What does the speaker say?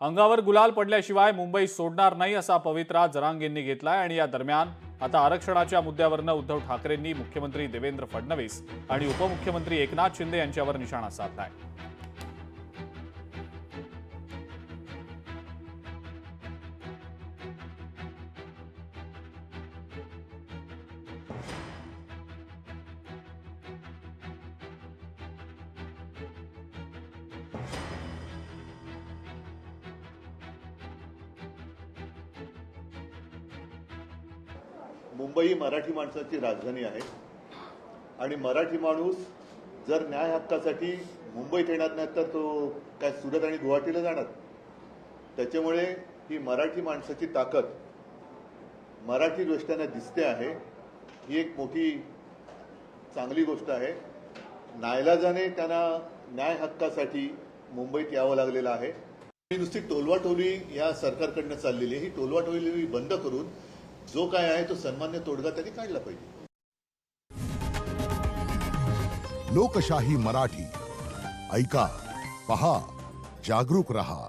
अंगावर गुलाल पडल्याशिवाय मुंबई सोडणार नाही असा पवित्रा जरांगेंनी घेतलाय आणि या दरम्यान आता आरक्षणाच्या मुद्द्यावरनं उद्धव ठाकरेंनी मुख्यमंत्री देवेंद्र फडणवीस आणि उपमुख्यमंत्री एकनाथ शिंदे यांच्यावर निशाणा साधलाय। मुंबई ही मराठी माणसाची राजधानी आहे आणि मराठी माणूस जर न्याय हक्कासाठी मुंबईत येणार नाही तर तो काय सुरत आणि गुवाहाटीला जाणार। त्याच्यामुळे ही मराठी माणसाची ताकद मराठी दृष्ट्याने दिसते आहे। ही एक मोठी चांगली गोष्ट आहे। नाईलाजाने त्यांना न्याय हक्कासाठी मुंबईत यावं लागलेलं आहे। नुसती टोलवाटोली या सरकारकडनं चाललेली ही टोलवाटोली बंद करून जो काय आहे तो सन्मान्य तोडगा त्यांनी काढला पाहिजे। लोकशाही मराठी ऐका, पहा, जागरूक रहा।